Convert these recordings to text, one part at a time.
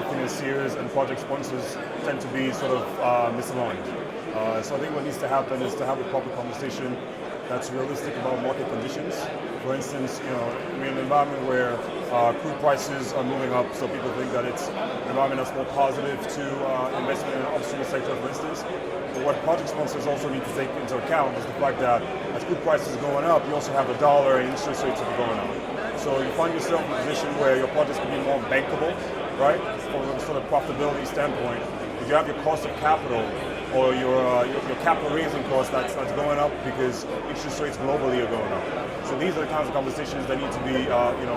financiers and project sponsors tend to be sort of misaligned. So I think what needs to happen is to have a proper conversation that's realistic about market conditions. For instance, we're in an environment where crude prices are moving up, so people think that it's an environment that's more positive to investment in the upstream sector, for instance. But what project sponsors also need to take into account is the fact that as crude prices are going up, you also have the dollar and interest rates that are going up. So you find yourself in a position where your projects can be more bankable, right? From a sort of profitability standpoint. If you have your cost of capital or your capital raising cost that's going up because interest rates globally are going up. So these are the kinds of conversations that need to be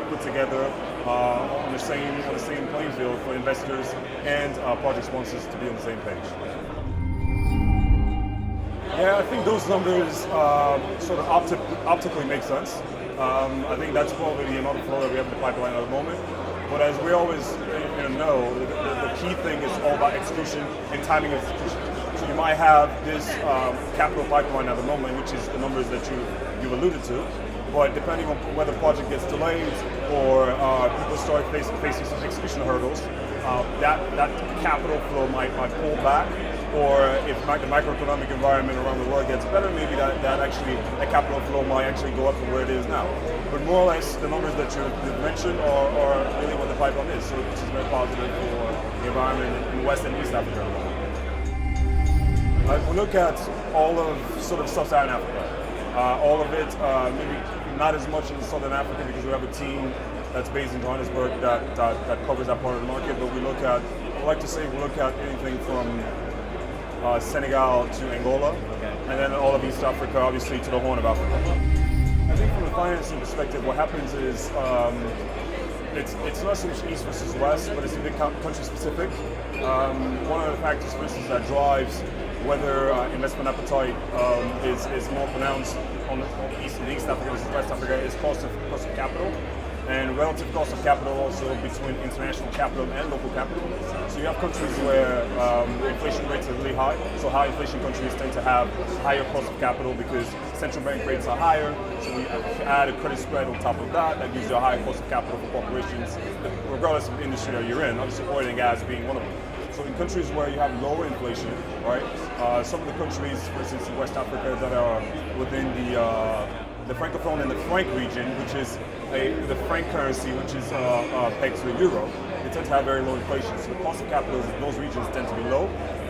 put together on the same playing field for investors and project sponsors to be on the same page. Yeah, I think those numbers sort of optically make sense. I think that's probably the amount of flow that we have in the pipeline at the moment. But as we always know, the key thing is all about execution and timing of execution. So you might have this capital pipeline at the moment, which is the numbers that you've alluded to. But depending on whether the project gets delayed or people start facing some execution hurdles, that capital flow might pull back. Or if the macroeconomic environment around the world gets better, maybe that capital flow might actually go up from where it is now. But more or less, the numbers that you've mentioned are really what the pipeline is, so which is very positive for the environment in West and East Africa. We look at all of sort of sub-Saharan Africa, all of it, maybe not as much in Southern Africa because we have a team that's based in Johannesburg that covers that part of the market. But we look at anything from Senegal to Angola, and then all of East Africa, obviously, to the Horn of Africa. I think from a financing perspective, what happens is it's not so much East versus West, but it's a bit country specific. One of the factors, for instance, that drives whether investment appetite is more pronounced on East Africa versus West Africa is cost of capital. And relative cost of capital also between international capital and local capital. So you have countries where inflation rates are really high. So high inflation countries tend to have higher cost of capital because central bank rates are higher. So we add a credit spread on top of that. That gives you a higher cost of capital for corporations, regardless of the industry that you're in. Obviously, oil and gas being one of them. So in countries where you have lower inflation, right? Some of the countries, for instance, in West Africa that are within the Francophone and the Franc region, which is the Franc currency, which is pegged to the euro, they tend to have very low inflation. So the cost of capital in those regions tend to be low,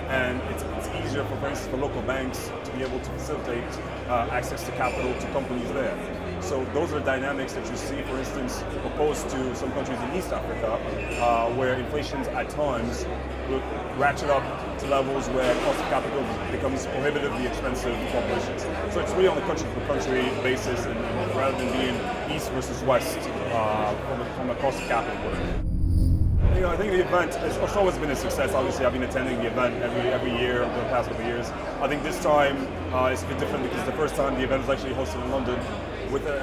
and it's easier, for instance, for local banks to be able to facilitate access to capital to companies there. So those are the dynamics that you see, for instance, opposed to some countries in East Africa, where inflation at times will ratchet up to levels where cost of capital becomes prohibitively expensive for corporations. So it's really on a country-to-country basis, and rather than being East versus West from a cost of capital point of view. I think the event has always been a success. Obviously, I've been attending the event every year over the past couple of years. I think this time it's a bit different because the first time the event was actually hosted in London.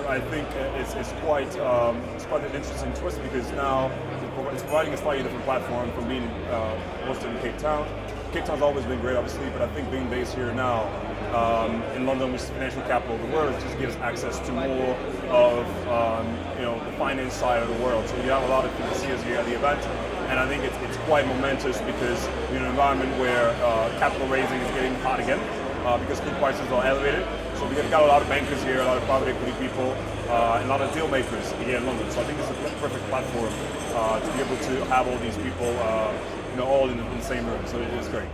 I think it's quite an interesting twist because now it's providing a slightly different platform from being hosted in Cape Town. Cape Town's always been great, obviously, but I think being based here now in London, which is the financial capital of the world, just gives access to more of the finance side of the world. So you have a lot of financiers here at the event, and I think it's quite momentous because we're in an environment where capital raising is getting hot again because crude prices are elevated. So we've got a lot of bankers here, a lot of private equity people, and a lot of deal makers here in London. So I think this is a perfect platform to be able to have all these people all in the same room. So it is great.